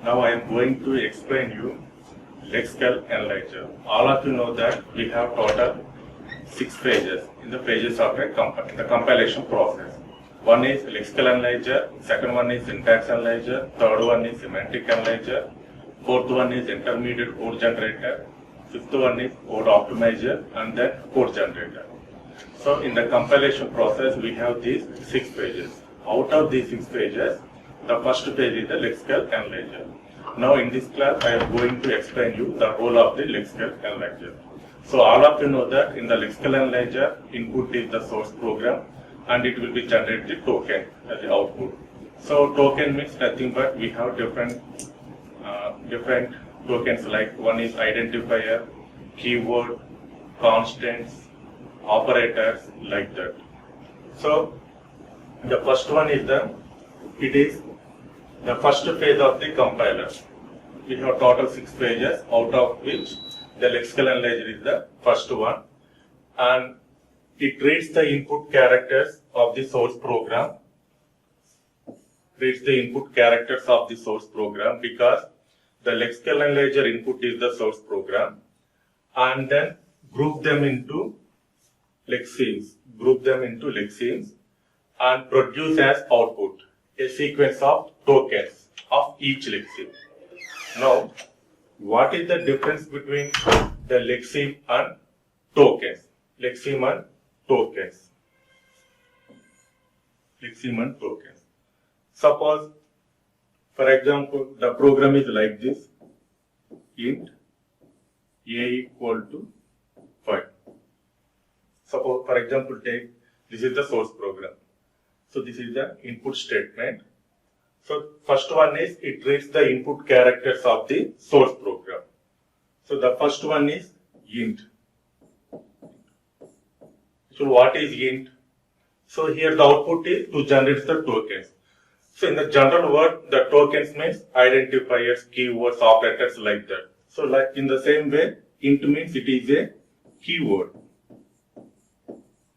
Now I am going to explain you lexical analyzer. All of you know that we have total 6 pages in the pages of the compilation process. One is lexical analyzer, second one is syntax analyzer, third one is semantic analyzer, fourth one is intermediate code generator, fifth one is code optimizer, and then code generator. So in the compilation process we have these 6 pages. Out of these 6 pages, the first page is the lexical analyzer. Now in this class I am going to explain you the role of the lexical analyzer. So all of you know that in the lexical analyzer, input is the source program and it will be generated token as the output. So token means nothing but we have different tokens, like one is identifier, keyword, constants, operators, like that. So the first one is it is the first phase of the compiler. We have total 6 pages, out of which the lexical analyzer is the first one, and it reads the input characters of the source program. Reads the input characters of the source program because the lexical analyzer input is the source program, and then group them into lexemes. Group them into lexemes and produce as output a sequence of tokens of each lexeme. Now, what is the difference between the lexeme and tokens? Lexeme and tokens. Lexeme and tokens. Suppose, for example, the program is like this: int a equal to 5. Suppose, for example, take this is the source program. So this is the input statement. So first one is it reads the input characters of the source program. So the first one is int. So what is int? So here the output is to generate the tokens. So in the general word, the tokens means identifiers, keywords, operators, like that. So like in the same way, int means it is a keyword.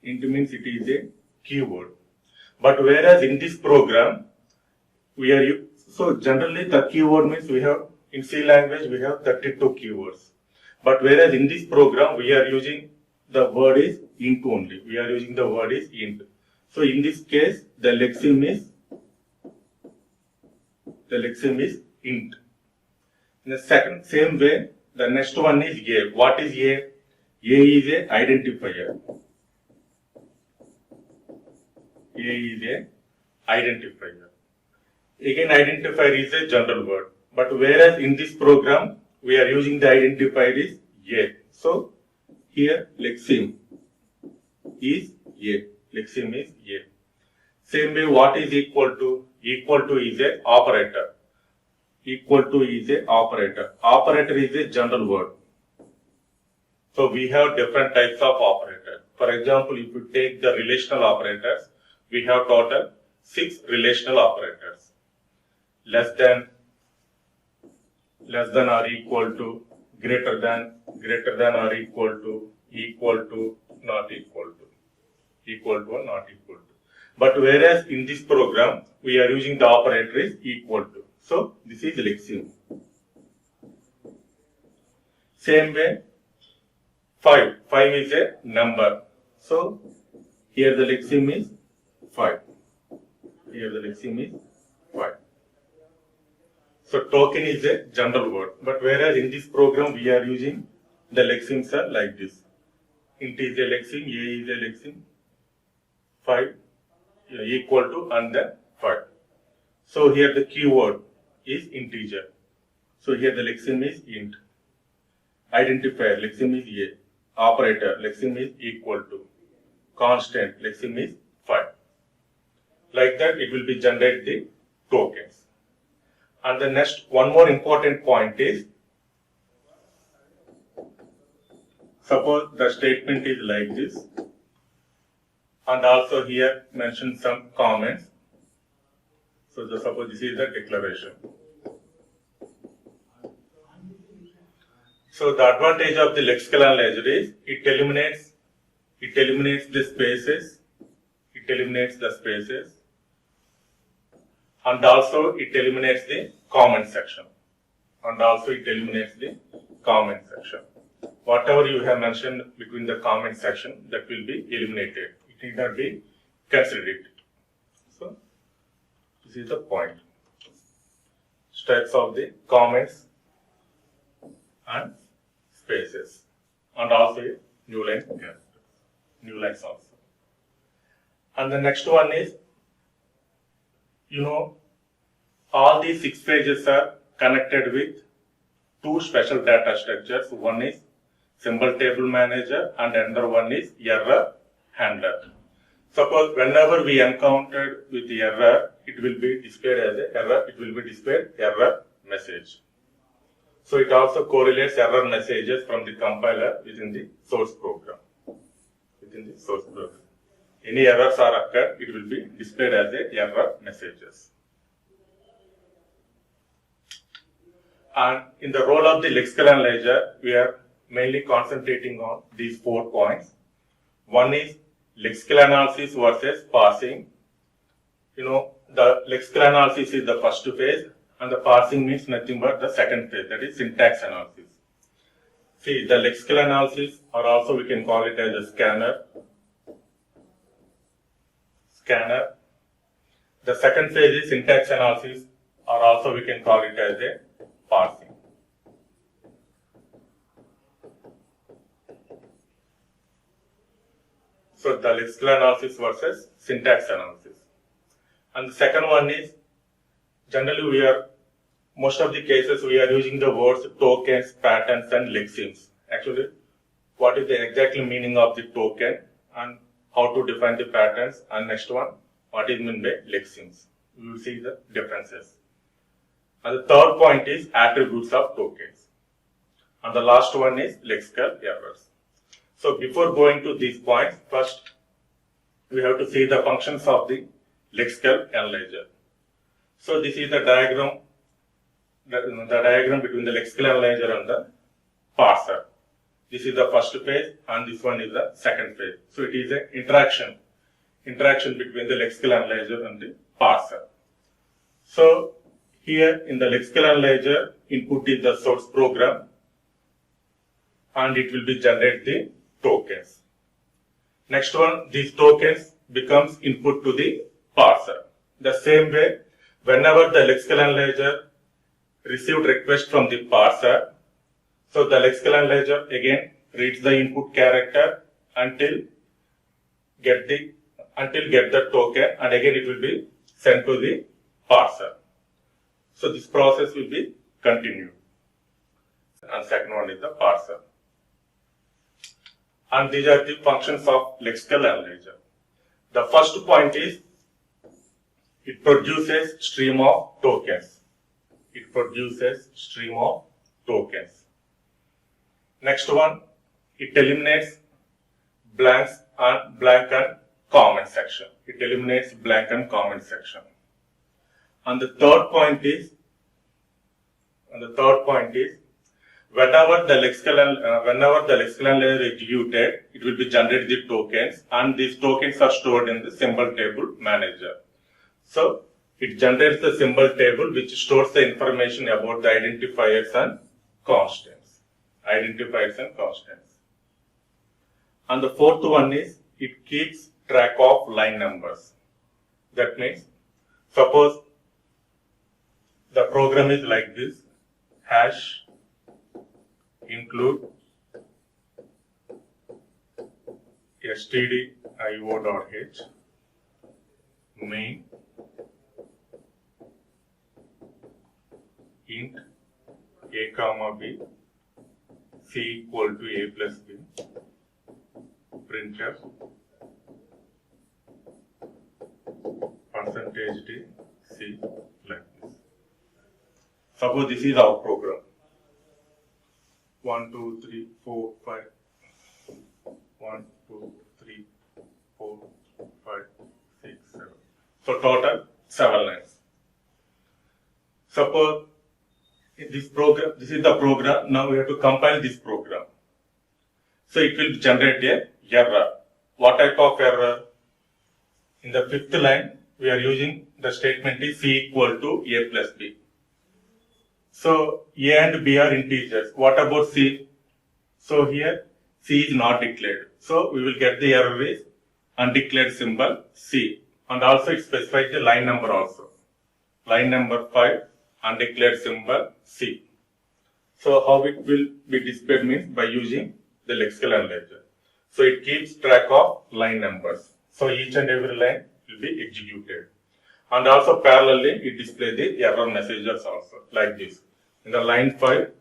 Int means it is a keyword. But whereas in this program, so generally the keyword means we have, in C language we have 32 keywords. But whereas in this program we are using the word is int only. We are using the word is int. So in this case the lexeme is int. In the same way, the next one is a. What is a? A is a identifier. A is a identifier. Again, identifier is a general word. But whereas in this program, we are using the identifier is a. So here lexeme is a. Lexeme is a. Same way, what is equal to? Equal to is a operator. Equal to is a operator. Operator is a general word. So we have different types of operators. For example, if you take the relational operators, we have total 6 relational operators. Less than or equal to, greater than or equal to, not equal to or not equal to. But whereas in this program, we are using the operator is equal to. So this is lexeme. Same way, 5. 5 is a number. So here the lexeme is 5. Here the lexeme is 5. So token is a general word. But whereas in this program we are using the lexemes are like this. Int is a lexeme, a is a lexeme, 5 equal to, and then 5. So here the keyword is integer. So here the lexeme is int. Identifier, lexeme is a. Operator, lexeme is equal to. Constant, lexeme is 5. Like that it will be generate the tokens. And the next, one more important point is, suppose the statement is like this, and also here mention some comments. So suppose this is the declaration. So the advantage of the lexical analyzer is it eliminates the spaces. It eliminates the spaces. And also it eliminates the comment section. and also it eliminates the comment section. Whatever you have mentioned between the comment section, that will be eliminated. It need not be considered. So this is the point. Strikes of the comments and spaces, and also new line characters, new lines also. And the next one is, all these 6 pages are connected with 2 special data structures. One is symbol table manager and another one is error handler. Suppose whenever we encountered with the error, it will be displayed as an error, it will be displayed error message. So it also correlates error messages from the compiler within the source program. Any errors are occurred, it will be displayed as a error messages. And in the role of the lexical analyzer, we are mainly concentrating on these 4 points. One is lexical analysis versus parsing. The lexical analysis is the first phase, and the parsing means nothing but the second phase, that is syntax analysis. See, the lexical analysis, or also we can call it as a scanner. The second phase is syntax analysis, or also we can call it as a parsing. So the lexical analysis versus syntax analysis. And the second one is, generally most of the cases we are using the words tokens, patterns and lexemes. Actually, what is the exactly meaning of the token and how to define the patterns, and next one, what is meant by lexemes. We will see the differences. And the third point is attributes of tokens. And the last one is lexical errors. So before going to these points, first we have to see the functions of the lexical analyzer. So this is the diagram, the diagram between the lexical analyzer and the parser. This is the first phase and this one is the second phase. So it is an interaction between the lexical analyzer and the parser. So here in the lexical analyzer, input is the source program and it will be generate the tokens. Next one, these tokens becomes input to the parser. The same way, whenever the lexical analyzer received request from the parser, so the lexical analyzer again reads the input character until get the token, and again it will be sent to the parser. So this process will be continued. And second one is the parser. And these are the functions of lexical analyzer. The first point is it produces stream of tokens. Next one, it eliminates blank and comment section. And the third point is whenever the lexical analyzer is executed, it will be generated the tokens, and these tokens are stored in the symbol table manager. So it generates the symbol table which stores the information about the identifiers and constants. And the fourth one is it keeps track of line numbers. That means, suppose the program is like this, hash include stdio.h main int a comma b c equal to a plus b printf %d c like this. Suppose this is our program. 1, 2, 3, 4, 5. 1, 2, 3, 4, 5, 6, 7. So total 7 lines. Suppose this is the program. Now we have to compile this program. So it will generate a error. What type of error? In the 5th line, we are using the statement is c equal to a plus b. So A and B are integers. What about C? So here C is not declared. So we will get the error is undeclared symbol C. And also it specifies the line number also. Line number 5, undeclared symbol C. So how it will be displayed means by using the lexical analyzer. So it keeps track of line numbers. So each and every line will be executed. And also parallelly it displays the error messages also like this. In the line 5,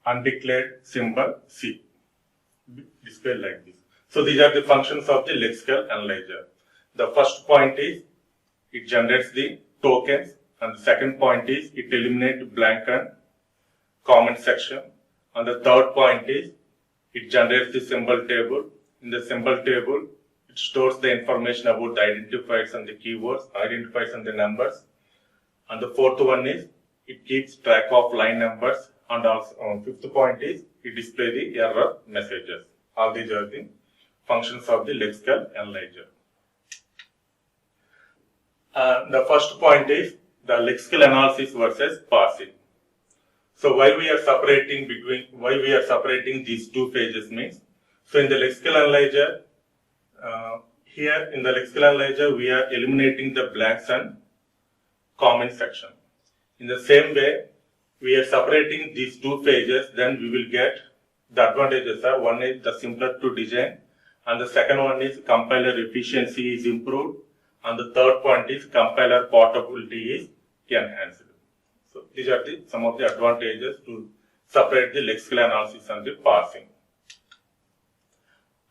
undeclared symbol C, displayed like this. So these are the functions of the lexical analyzer. The first point is it generates the tokens, and the second point is it eliminates blank and comment section, and the third point is it generates the symbol table. In the symbol table, it stores the information about the identifiers and the keywords, identifiers and the numbers. And the fourth one is it keeps track of line numbers, and also fifth point is it displays the error messages. All these are the functions of the lexical analyzer. The first point is the lexical analysis versus parsing. So why we are separating these two phases means, so in the lexical analyzer, here in the lexical analyzer we are eliminating the blanks and comment section. In the same way, we are separating these two phases, then we will get the advantages are, one is the simpler to design, and the second one is compiler efficiency is improved, and the third point is compiler portability is enhanced. So these are some of the advantages to separate the lexical analysis and the parsing.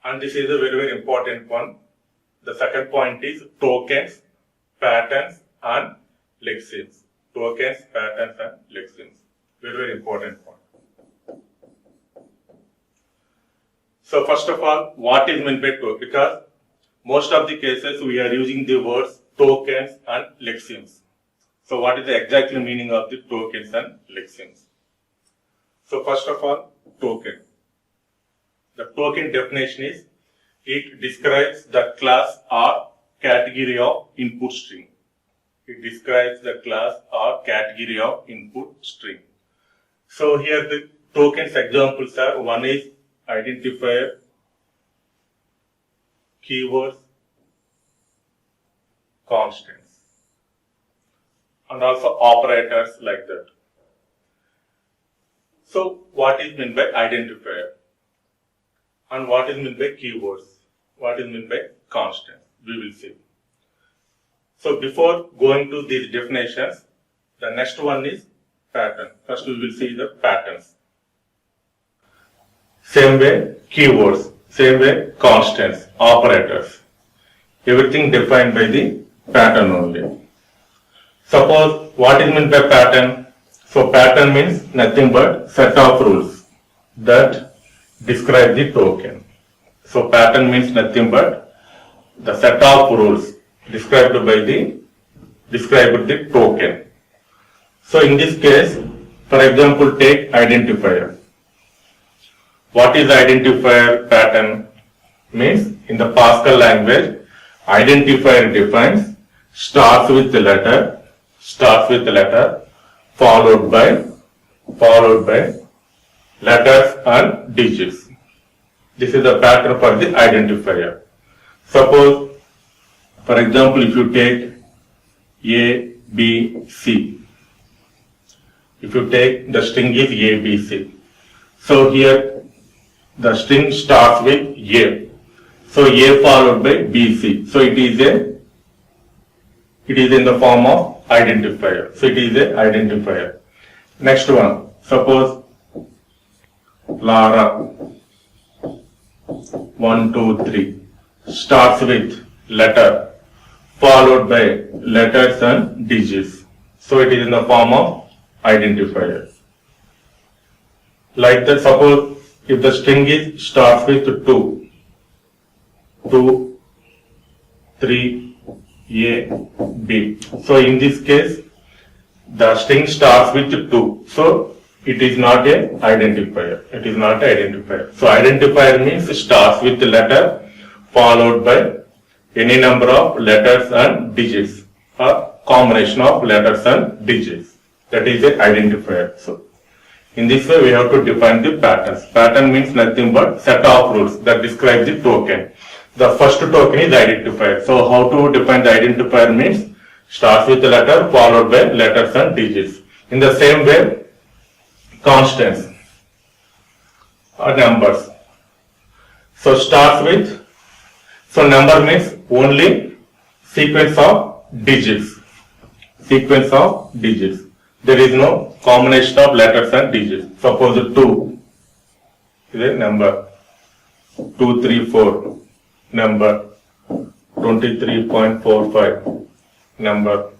And this is a very, very important one. The second point is tokens, patterns and lexemes. Tokens, patterns and lexemes. Very, very important point. So first of all, what is meant by token? Because most of the cases we are using the words tokens and lexemes. So what is the exact meaning of the tokens and lexemes? So first of all, token. The token definition is it describes the class or category of input string. It describes the class or category of input string. So here the tokens examples are, one is identifier, keywords, constants, and also operators like that. So what is meant by identifier? And what is meant by keywords? What is meant by constants? We will see. So before going to these definitions, the next one is pattern. First we will see the patterns. Same way keywords, same way constants, operators. Everything defined by the pattern only. Suppose what is meant by pattern? So pattern means nothing but set of rules that describe the token. So pattern means nothing but the set of rules described the token. So in this case, for example, take identifier. What is identifier pattern? Means in the Pascal language, identifier defines starts with the letter, followed by letters and digits. This is the pattern for the identifier. Suppose, for example, if you take A, B, C. If you take the string is A, B, C. So here the string starts with A. So A followed by B, C. So it is in the form of identifier. So it is a identifier. Next one. Suppose Lara 1, 2, 3 starts with letter followed by letters and digits. So it is in the form of identifier. Like that, suppose if the string starts with 2, 3, A, B. So in this case, the string starts with 2. So it is not a identifier. It is not an identifier. So identifier means starts with the letter followed by any number of letters and digits. a combination of letters and digits. That is the identifier. So in this way, we have to define the patterns. Pattern means nothing but set of rules that describe the token. The first token is identifier. So how to define the identifier means starts with the letter followed by letters and digits. In the same way, constants or numbers. So starts with, so number means only sequence of digits. Sequence of digits. There is no combination of letters and digits. Suppose 2 is a number, 2, 3, 4, number 23.45, number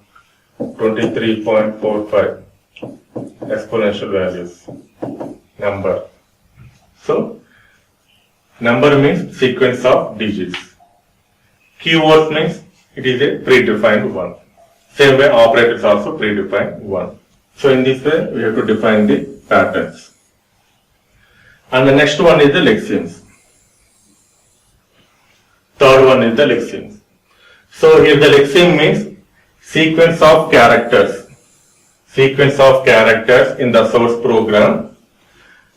23.45, exponential values, number. So, number means sequence of digits. Keywords means it is a predefined one. Same way operator is also predefined one. So in this way we have to define the patterns. And the next one is the lexemes. Third one is the lexemes. So here the lexeme means sequence of characters. Sequence of characters in the source program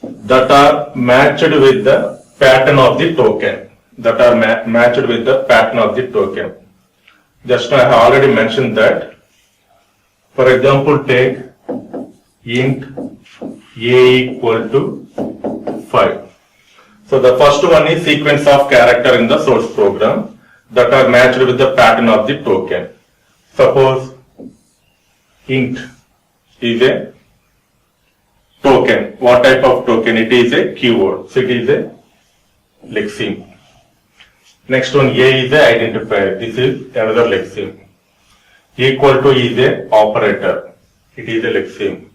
that are matched with the pattern of the token. That are matched with the pattern of the token. Just now I have already mentioned that. For example, take int a equal to 5. So the first one is sequence of character in the source program that are matched with the pattern of the token. Suppose int is a token. What type of token? It is a keyword. So it is a lexeme. Next one, A is a identifier. This is another lexeme. Equal to is a operator. It is a lexeme.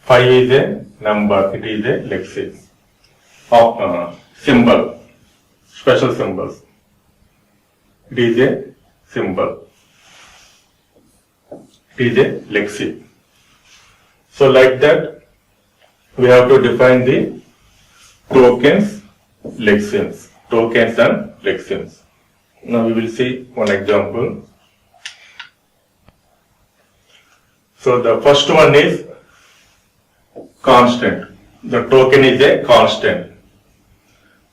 5 is a number. It is a lexeme. Symbol. Special symbols. It is a symbol. It is a lexeme. So like that, we have to define the tokens, lexemes. Tokens and lexemes. Now we will see one example. So the first one is constant. The token is a constant.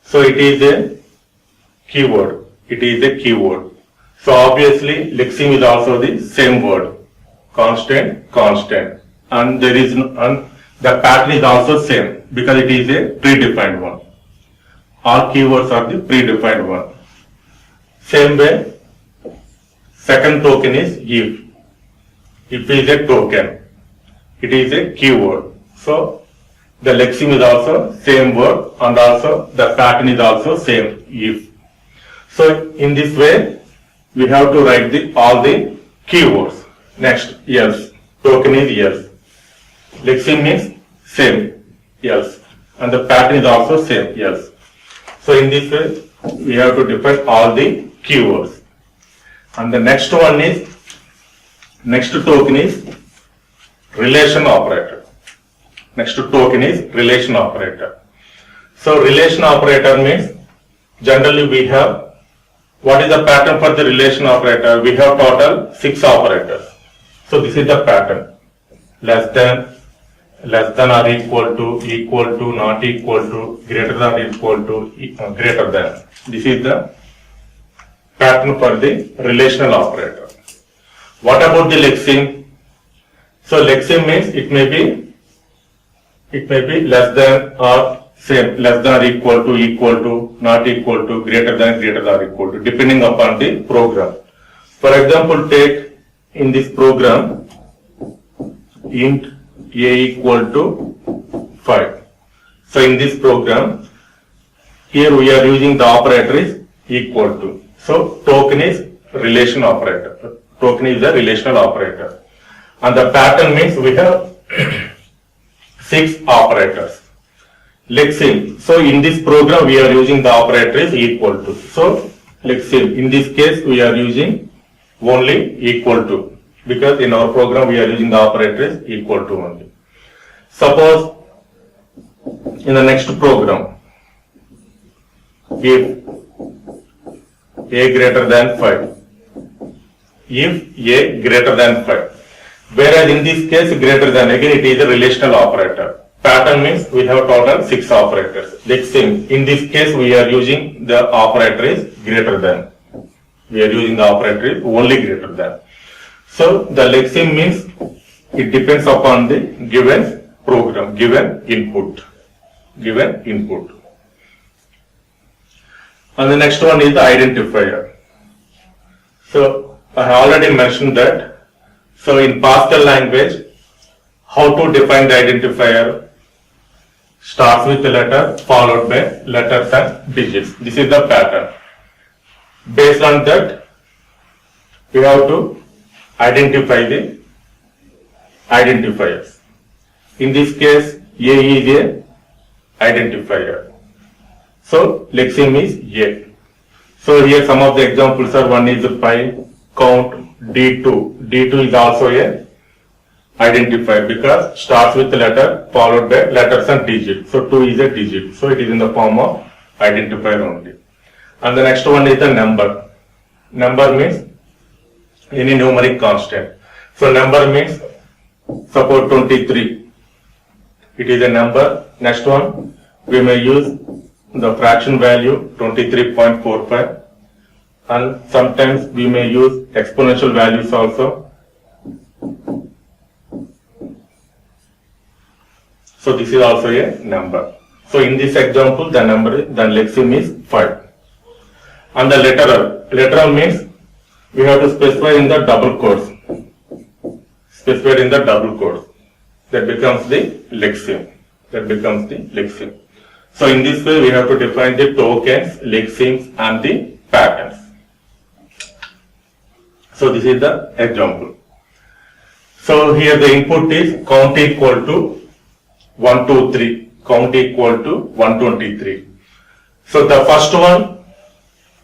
So it is a keyword. It is a keyword. So obviously lexeme is also the same word. Constant, constant. And there is the pattern is also same because it is a predefined one. All keywords are the predefined one. Same way, second token is if. If is a token, it is a keyword. So the lexeme is also same word and also the pattern is also same if. So in this way, we have to write all the keywords. Next, else. Token is else. Lexeme means same, else. And the pattern is also same, else. So in this way, we have to define all the keywords. And the next one is, next token is relation operator. Next token is relation operator. So relation operator means, generally we have, what is the pattern for the relation operator? We have total 6 operators. So this is the pattern. Less than or equal to, not equal to, greater than or equal to, greater than. This is the pattern for the relational operator. What about the lexeme? So lexeme means it may be less than or same, less than or equal to, not equal to, greater than or equal to, depending upon the program. For example, take in this program int a equal to 5. So in this program, here we are using the operator is equal to. So token is relation operator. Token is a relational operator. And the pattern means we have 6 operators. Lexeme. So in this program we are using the operator is equal to. So lexeme. In this case we are using only equal to. Because in our program we are using the operator is equal to only. Suppose in the next program, if a greater than 5, if A greater than 5. Whereas in this case, greater than, again it is a relational operator. Pattern means we have total 6 operators. Lexeme, in this case we are using the operator is greater than. We are using the operator is only greater than. So the lexeme means it depends upon the given program, given input. And the next one is the identifier. So I have already mentioned that. So in Pascal language, how to define the identifier? Starts with the letter followed by letters and digits. This is the pattern. Based on that, we have to identify the identifiers. In this case, A is a identifier. So lexeme is A. So here some of the examples are, one is the pi, count, D2. D2 is also a identifier because starts with the letter followed by letters and digits. So 2 is a digit. So it is in the form of identifier only. And the next one is the number. Number means any numeric constant. So number means suppose 23. It is a number. Next one, we may use the fraction value 23.45, and sometimes we may use exponential values also. So this is also a number. So in this example, the lexeme is 5. And the literal means we have to specify in the double quotes. Specified in the double quotes. That becomes the lexeme. So in this way, we have to define the tokens, lexemes, and the patterns. So this is the example. So here the input is count equal to 123. Count equal to 123. So the first one,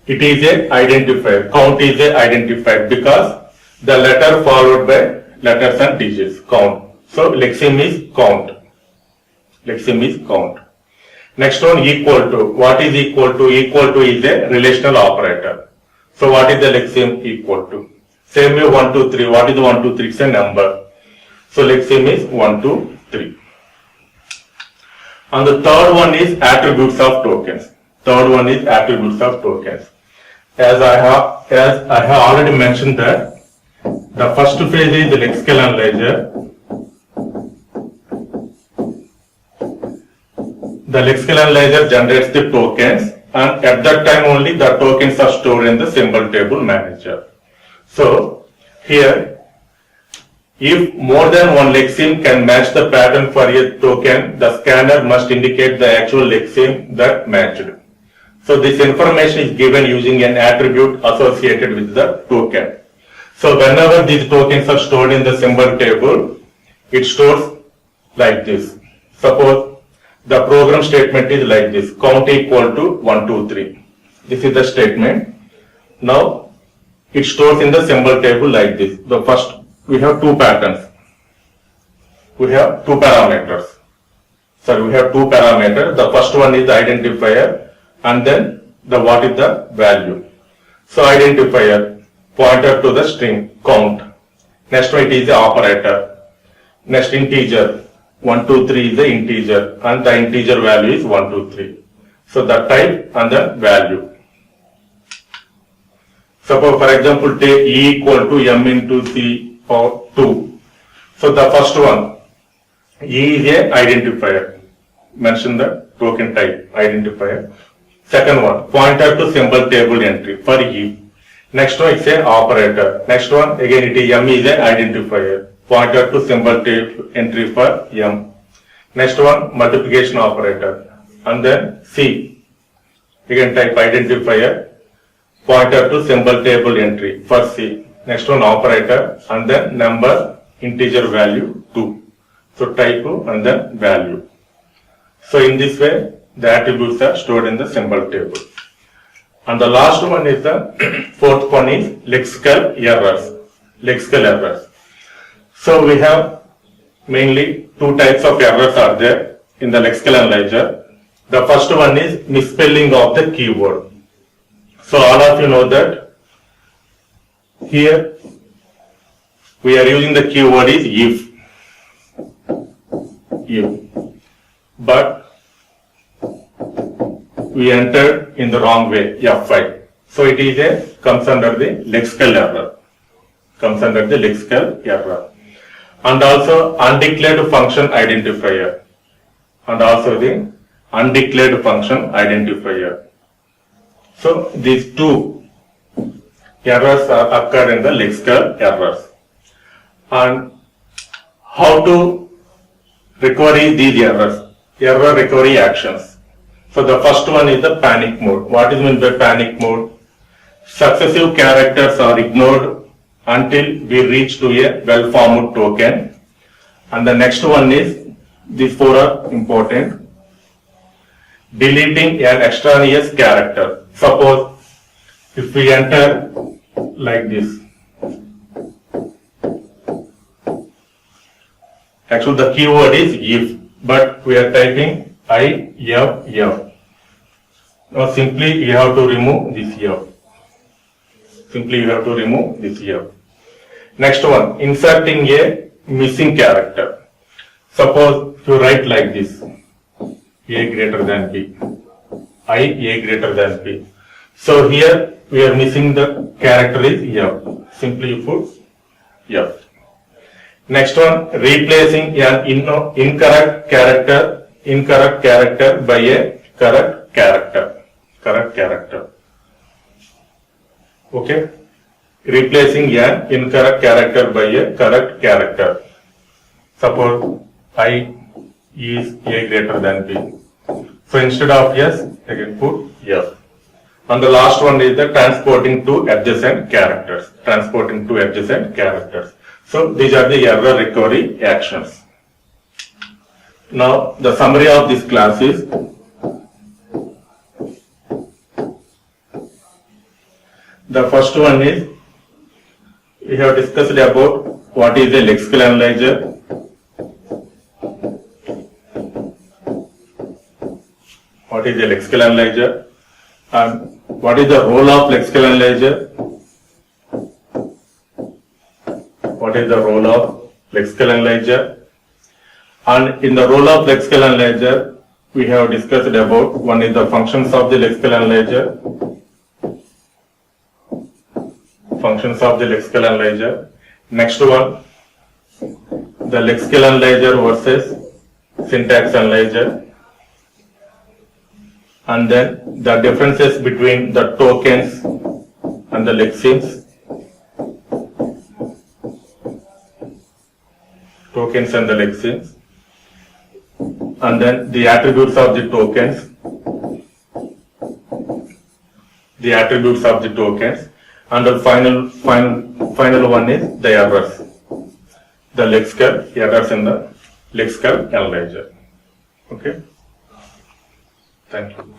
it is a identifier. Count is a identifier because the letter followed by letters and digits. Count. So lexeme is count. Next one, equal to. What is equal to? Equal to is a relational operator. So what is the lexeme equal to? Same way 1, 2, 3. What is 1, 2, 3? It's a number. So lexeme is 1, 2, 3. And the third one is attributes of tokens. As I have already mentioned that the first phase is the lexical analyzer. The lexical analyzer generates the tokens, and at that time only the tokens are stored in the symbol table manager. So here, if more than one lexeme can match the pattern for a token, the scanner must indicate the actual lexeme that matched. So this information is given using an attribute associated with the token. So whenever these tokens are stored in the symbol table, it stores like this. Suppose the program statement is like this: count equal to 1, 2, 3. This is the statement. Now it stores in the symbol table like this. The first, we have two patterns. We have two parameters. The first one is the identifier, and then what is the value. So identifier, pointer to the string, count. Next one, it is the operator. Next, integer. 1, 2, 3 is the integer, and the integer value is 1, 2, 3. So the type and the value. Suppose for example, take E equal to M into C for 2. So the first one, E is a identifier. Mention the token type, identifier. Second one, pointer to symbol table entry for E. Next one, it's an operator. Next one, again it is M is an identifier. Pointer to symbol table entry for M. Next one, multiplication operator. And then C, again type identifier, pointer to symbol table entry for C. Next one, operator, and then number, integer value 2. So type and then value. So in this way, the attributes are stored in the symbol table. And the last one is the fourth one is lexical errors. So we have mainly two types of errors are there in the lexical analyzer. The first one is misspelling of the keyword. So all of you know that here we are using the keyword is if, but we entered in the wrong way, F5. So it is comes under the lexical error. Comes under the lexical error. And also undeclared function identifier. And also the undeclared function identifier. So these two errors are occur in the lexical errors. And how to recovery these errors, error recovery actions. So the first one is the panic mode. What is meant by panic mode? Successive characters are ignored until we reach to a well-formed token. And the next one is, these four are important. Deleting an extraneous character. Suppose if we enter like this. Actually the keyword is if, but we are typing if. Now simply you have to remove this if. Simply you have to remove this if. Next one, inserting a missing character. Suppose you write like this, A greater than B, A greater than B. So here we are missing the character is F. Simply you put F. Next one, replacing an incorrect character by a correct character. Okay? Replacing an incorrect character by a correct character. Suppose I is A greater than B. So instead of yes, again put F. And the last one is the transporting to adjacent characters. So these are the error recovery actions. Now the summary of this class is, the first one is, we have discussed about what is a lexical analyzer, and what is the role of lexical analyzer, and in the role of lexical analyzer we have discussed about, one is the functions of the lexical analyzer, next one the lexical analyzer versus syntax analyzer, and then the differences between the tokens and the lexemes, and then the attributes of the tokens, and the final one is the errors, the lexical errors in the lexical analyzer. Okay, thank you.